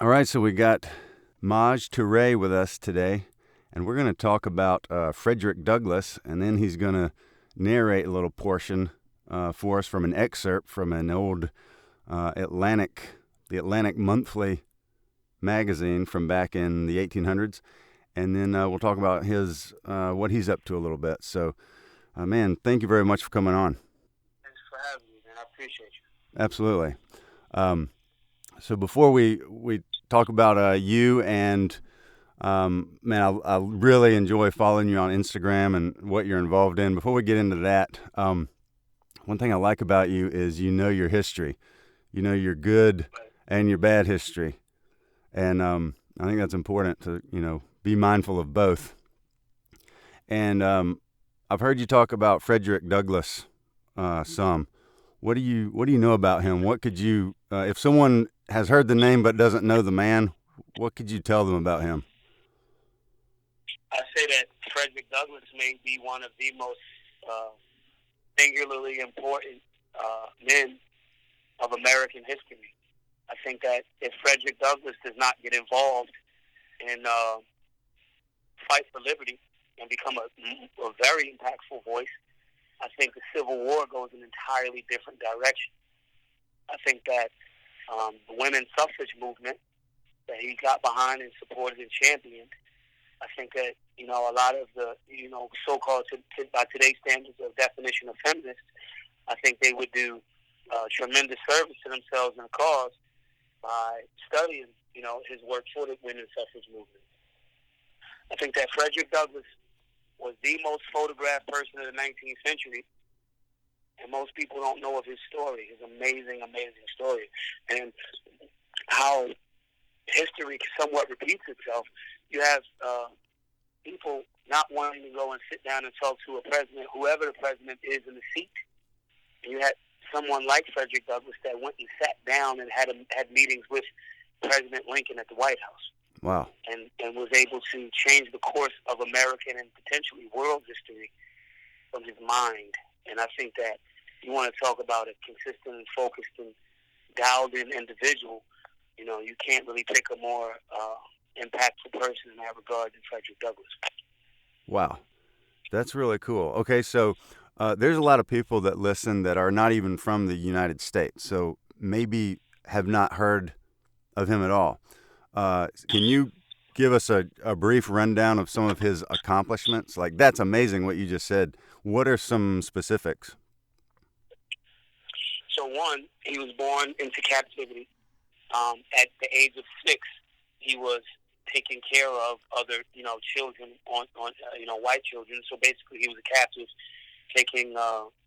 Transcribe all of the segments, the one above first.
All right, so we got Maj Toure with us today, and we're going to talk about Frederick Douglass, and then he's going to narrate a little portion for us from an excerpt from an old the Atlantic Monthly magazine from back in the 1800s, and then we'll talk about his what he's up to a little bit. So, man, thank you very much for coming on. Thanks for having me, man. I appreciate you. Absolutely. Um, so before we talk about you and man, I really enjoy following you on Instagram and what you're involved in. Before we get into that, one thing I like about you is you know your history. You know your good But and your bad history, and I think that's important to be mindful of both. And I've heard you talk about Frederick Douglass some. What do you know about him? What could you if someone has heard the name but doesn't know the man, what could you tell them about him? I say that Frederick Douglass may be one of the most uh, singularly important men of American history. I think that if Frederick Douglass does not get involved in fight for liberty and become a very impactful voice, I think the Civil War goes in an entirely different direction. I think that the women's suffrage movement that he got behind and supported and championed, I think that a lot of the so-called by today's standards of definition of feminists, I think they would do tremendous service to themselves and the cause by studying his work for the women's suffrage movement. I think that Frederick Douglass was the most photographed person of the 19th century, and most people don't know of his story, his amazing, amazing story, and how history somewhat repeats itself. You have people not wanting to go and sit down and talk to a president, whoever the president is in the seat. And you had someone like Frederick Douglass that went and sat down and had meetings with President Lincoln at the White House, Wow. and was able to change the course of American and potentially world history from his mind. And I think that you want to talk about a consistent and focused and dialed-in individual. You can't really pick a more impactful person in that regard than Frederick Douglass. Wow. That's really cool. Okay, so there's a lot of people that listen that are not even from the United States, so maybe have not heard of him at all. Can you give us a brief rundown of some of his accomplishments? Like, that's amazing what you just said. What are some specifics? So one, he was born into captivity. At the age of 6, he was taking care of other, children on white children. So basically, he was a captive, taking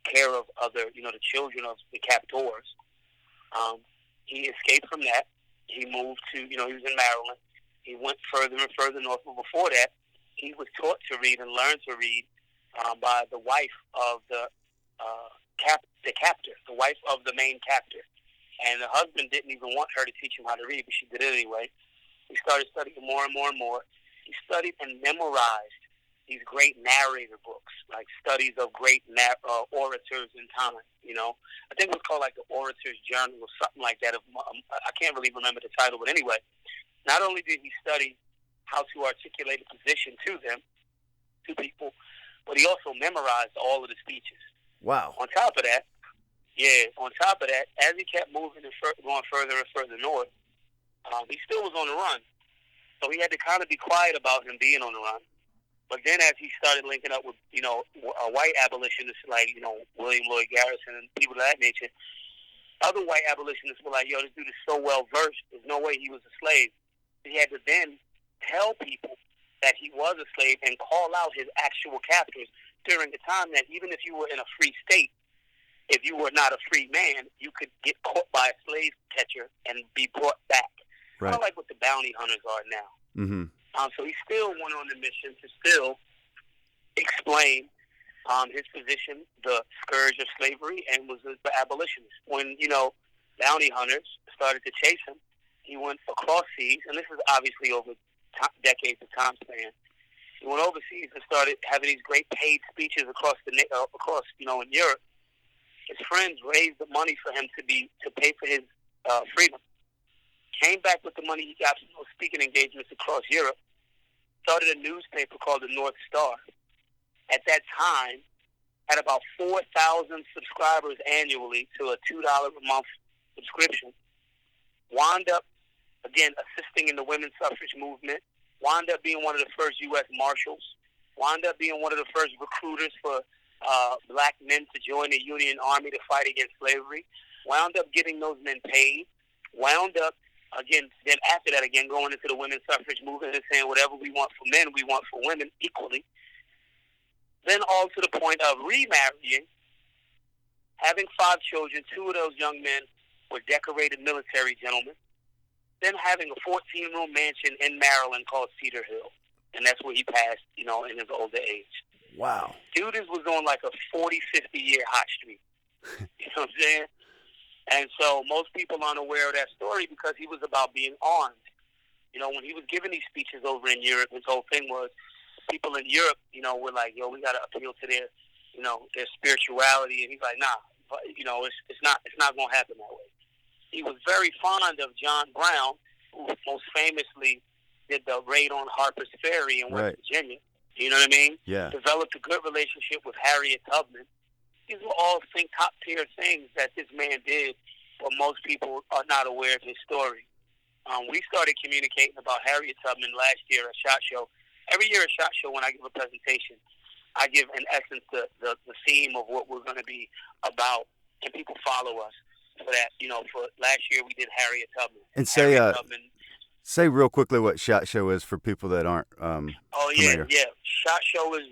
care of other, the children of the captors. Um, he escaped from that. He moved to, he was in Maryland. He went further and further north. But before that, he was taught to read and learned to read by the wife of the captor, the wife of the main captor. And the husband didn't even want her to teach him how to read, but she did it anyway. He started studying more and more and more. He studied and memorized these great narrator books, like studies of great orators in time. I think it was called like the Orator's Journal or something like that. I can't really remember the title, but anyway, not only did he study how to articulate a position to them, to people, but he also memorized all of the speeches. Wow. On top of that, as he kept moving and going further and further north, he still was on the run. So he had to kind of be quiet about him being on the run. But then as he started linking up with, white abolitionists like, William Lloyd Garrison and people of that nature, other white abolitionists were like, yo, this dude is so well-versed, there's no way he was a slave. He had to then tell people that he was a slave and call out his actual captors during the time that even if you were in a free state, if you were not a free man, you could get caught by a slave catcher and be brought back. Kind Right. of like what the bounty hunters are now. Mm-hmm. So he still went on the mission to still explain his position, the scourge of slavery, and was an abolitionist. When, bounty hunters started to chase him, he went across seas, and this is obviously over decades of time span. He went overseas and started having these great paid speeches across in Europe. His friends raised the money for him to pay for his freedom. came back with the money he got from those speaking engagements across Europe, started a newspaper called the North Star. At that time, had about 4,000 subscribers annually to a $2 a month subscription. Wound up, again, assisting in the women's suffrage movement. Wound up being one of the first U.S. Marshals. Wound up being one of the first recruiters for black men to join the Union Army to fight against slavery. Wound up getting those men paid. Wound up, again, then after that, again, going into the women's suffrage movement and saying whatever we want for men, we want for women equally. Then all to the point of remarrying, having 5 children. 2 of those young men were decorated military gentlemen. Then having a 14-room mansion in Maryland called Cedar Hill. And that's where he passed, in his older age. Wow. Dude was on like a 40, 50-year hot streak. You know what I'm saying? And so most people aren't aware of that story because he was about being armed. When he was giving these speeches over in Europe, his whole thing was people in Europe, were like, yo, we got to appeal to their, their spirituality. And he's like, nah, it's not going to happen that way. He was very fond of John Brown, who most famously did the raid on Harper's Ferry in West Virginia. You know what I mean? Yeah. Developed a good relationship with Harriet Tubman. These were all top-tier things that this man did, but most people are not aware of his story. We started communicating about Harriet Tubman last year at SHOT Show. Every year at SHOT Show, when I give a presentation, I give, in essence, the theme of what we're going to be about, and people follow us for that. For last year, we did Harriet Tubman. And say real quickly what SHOT Show is for people that aren't familiar. Yeah. SHOT Show is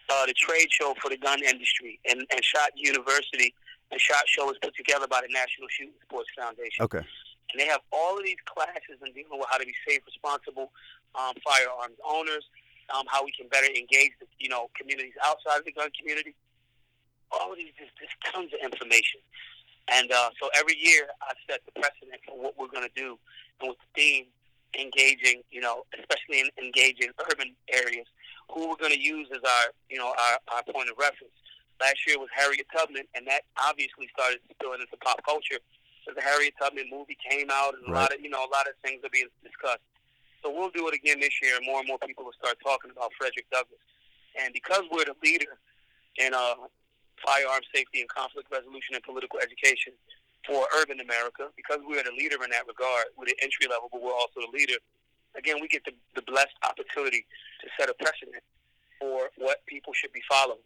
the trade show for the gun industry, and SHOT University and SHOT Show is put together by the National Shooting Sports Foundation. Okay. And they have all of these classes in dealing with how to be safe, responsible firearms owners, how we can better engage the communities outside of the gun community. All of these, there's tons of information. And so every year I set the precedent for what we're going to do, and with the theme, engaging, especially in engaging urban areas, who we're going to use as our point of reference. Last year was Harriet Tubman, and that obviously started spilling into pop culture. So the Harriet Tubman movie came out, and a lot of things are being discussed. So we'll do it again this year, and more people will start talking about Frederick Douglass. And because we're the leader in firearm safety and conflict resolution and political education for urban America, because we're the leader in that regard, we're the entry level, but we're also the leader. Again, we get the blessed opportunity to set a precedent for what people should be following.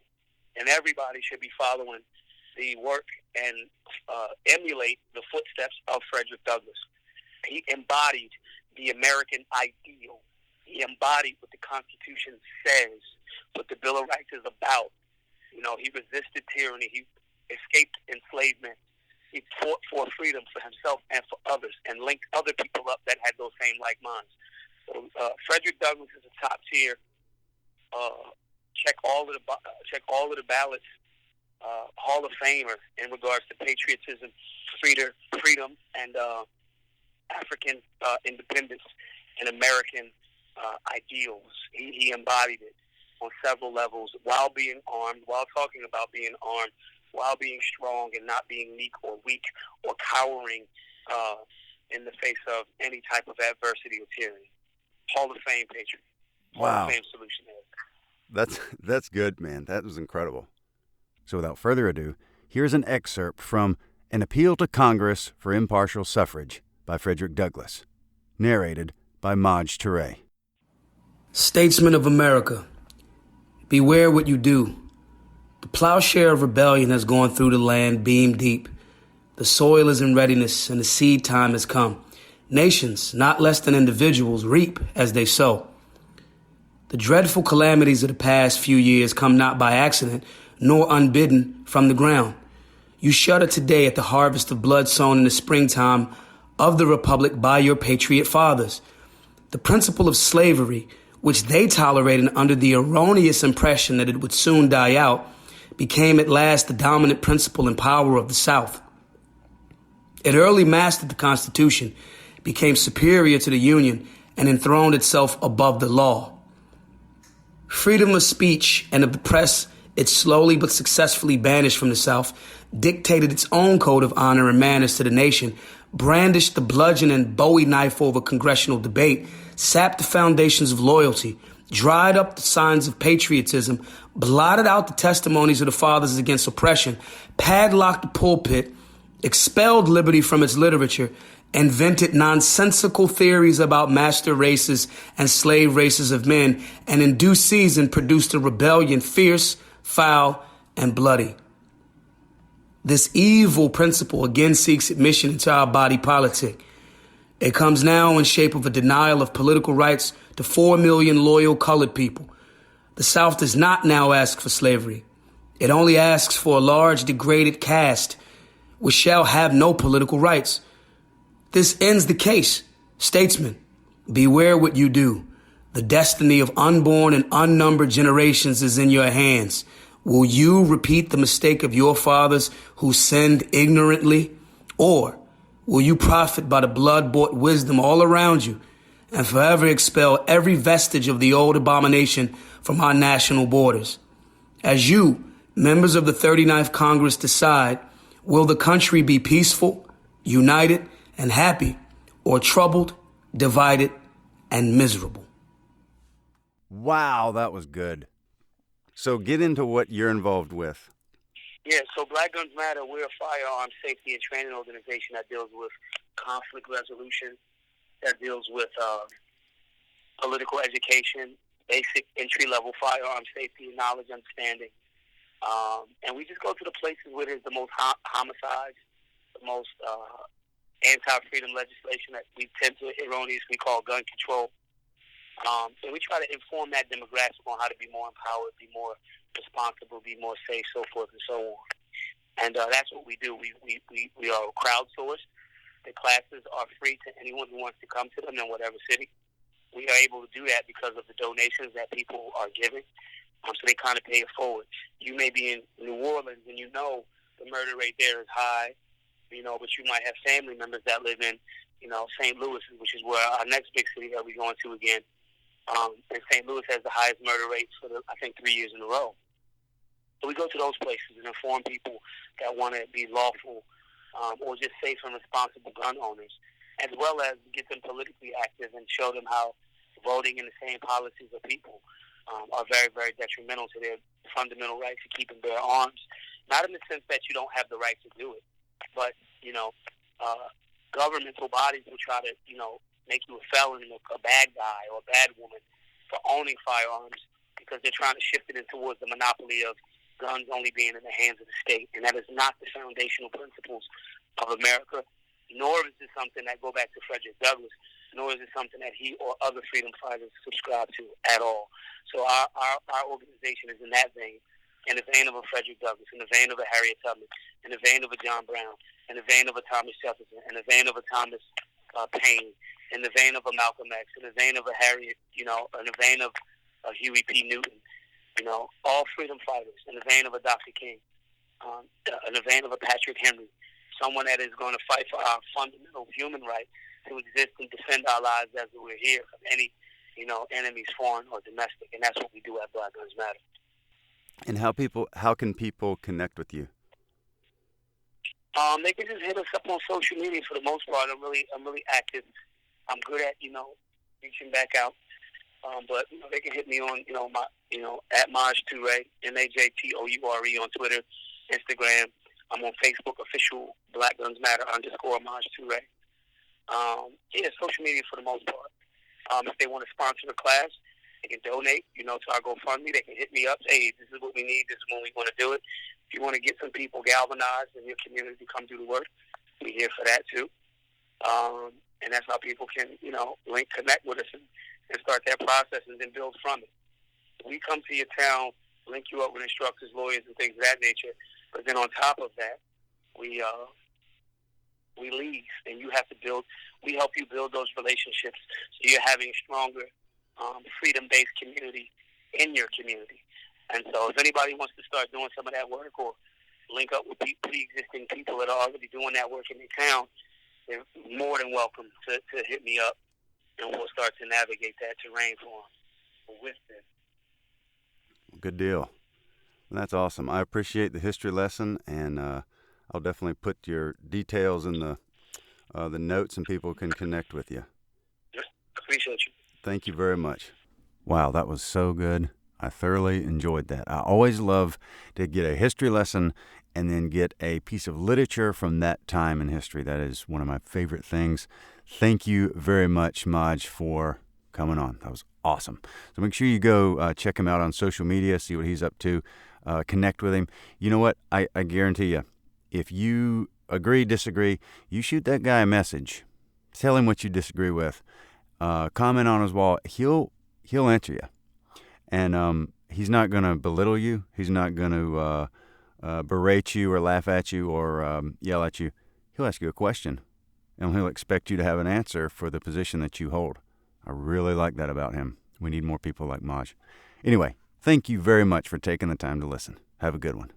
And everybody should be following the work and emulate the footsteps of Frederick Douglass. He embodied the American ideal. He embodied what the Constitution says, what the Bill of Rights is about. He resisted tyranny. He escaped enslavement. He fought for freedom for himself and for others, and linked other people up that had those same like minds. So Frederick Douglass is a top tier. Check all of the ballots. Hall of Famer in regards to patriotism, freedom, and African independence and American ideals. He embodied it on several levels while being armed, while talking about being armed, while being strong and not being meek or weak or cowering in the face of any type of adversity or tyranny. Hall of Fame patriot. Wow. Hall of Fame solutionary. That's good, man. That was incredible. So without further ado, here's an excerpt from An Appeal to Congress for Impartial Suffrage by Frederick Douglass, narrated by Maj Toure. Statesmen of America, beware what you do. The plowshare of rebellion has gone through the land beam deep. The soil is in readiness and the seed time has come. Nations, not less than individuals, reap as they sow. The dreadful calamities of the past few years come not by accident, nor unbidden from the ground. You shudder today at the harvest of blood sown in the springtime of the Republic by your patriot fathers. The principle of slavery, which they tolerated under the erroneous impression that it would soon die out, became at last the dominant principle and power of the South. It early mastered the Constitution, became superior to the Union, and enthroned itself above the law. Freedom of speech and of the press it slowly but successfully banished from the South, dictated its own code of honor and manners to the nation, brandished the bludgeon and Bowie knife over congressional debate, sapped the foundations of loyalty, dried up the signs of patriotism, blotted out the testimonies of the fathers against oppression, padlocked the pulpit, expelled liberty from its literature, invented nonsensical theories about master races and slave races of men, and in due season produced a rebellion fierce, foul, and bloody. This evil principle again seeks admission into our body politic. It comes now in shape of a denial of political rights to 4 million loyal colored people. The South does not now ask for slavery. It only asks for a large degraded caste which shall have no political rights. This ends the case. Statesmen, beware what you do. The destiny of unborn and unnumbered generations is in your hands. Will you repeat the mistake of your fathers who sinned ignorantly? Or will you profit by the blood-bought wisdom all around you and forever expel every vestige of the old abomination from our national borders? As you, members of the 39th Congress, decide, will the country be peaceful, united, and happy, or troubled, divided, and miserable? Wow, that was good. So get into what you're involved with. Yeah, so Black Guns Matter, we're a firearms safety and training organization that deals with conflict resolution, that deals with political education, basic entry-level firearms safety, knowledge, understanding. And we just go to the places where there's the most homicides, the most anti-freedom legislation that we tend to erroneously call gun control. And we try to inform that demographic on how to be more empowered, be more responsible, be more safe, so forth and so on. And that's what we do. We are crowdsourced. The classes are free to anyone who wants to come to them in whatever city. We are able to do that because of the donations that people are giving. So they kind of pay it forward. You may be in New Orleans and you know the murder rate there is high, but you might have family members that live in, St. Louis, which is where our next big city that we're going to again. And St. Louis has the highest murder rates for, 3 years in a row. So we go to those places and inform people that want to be lawful or just safe and responsible gun owners, as well as get them politically active and show them how voting in the same policies of people are very, very detrimental to their fundamental right to keep and bear arms. Not in the sense that you don't have the right to do it, but, governmental bodies will try to, make you a felon, a bad guy or a bad woman for owning firearms because they're trying to shift it in towards the monopoly of guns only being in the hands of the state. And that is not the foundational principles of America, nor is it something that go back to Frederick Douglass, nor is it something that he or other freedom fighters subscribe to at all. So our organization is in that vein, in the vein of a Frederick Douglass, in the vein of a Harriet Tubman, in the vein of a John Brown, in the vein of a Thomas Jefferson, in the vein of a Thomas Paine, in the vein of a Malcolm X, in the vein of a Harriet, in the vein of a Huey P. Newton, all freedom fighters, in the vein of a Dr. King, in the vein of a Patrick Henry, someone that is going to fight for our fundamental human right to exist and defend our lives as we're here from any, enemies, foreign or domestic. And that's what we do at Black Guns Matter. And how can people connect with you? They can just hit us up on social media for the most part. I'm really active. I'm good at, reaching back out. But they can hit me on, my, at Maj Toure, MAJTOURE on Twitter, Instagram. I'm on Facebook, official Black Guns Matter _ Maj Toure. Social media for the most part. If they want to sponsor the class, they can donate, to our GoFundMe. They can hit me up, say, hey, this is what we need, this is when we want to do it. If you want to get some people galvanized in your community to come do the work, we're here for that too. And that's how people can, connect with us and start that process and then build from it. We come to your town, link you up with instructors, lawyers, and things of that nature. But then on top of that, we leave, and you have to build. We help you build those relationships, so you're having a stronger, freedom-based community in your community. And so, if anybody wants to start doing some of that work or link up with pre-existing people that are already doing that work in the town, they're more than welcome to hit me up, and we'll start to navigate that terrain for them with them. Good deal. That's awesome. I appreciate the history lesson, and I'll definitely put your details in the notes, and people can connect with you. Appreciate you. Thank you very much. Wow, that was so good. I thoroughly enjoyed that. I always love to get a history lesson and then get a piece of literature from that time in history. That is one of my favorite things. Thank you very much, Maj, for coming on. That was awesome. So make sure you go check him out on social media, see what he's up to, connect with him. You know what? I guarantee you, if you agree, disagree, you shoot that guy a message. Tell him what you disagree with. Comment on his wall. He'll answer you. And he's not going to belittle you. He's not going to berate you or laugh at you or yell at you. He'll ask you a question, and he'll expect you to have an answer for the position that you hold. I really like that about him. We need more people like Maj. Anyway, thank you very much for taking the time to listen. Have a good one.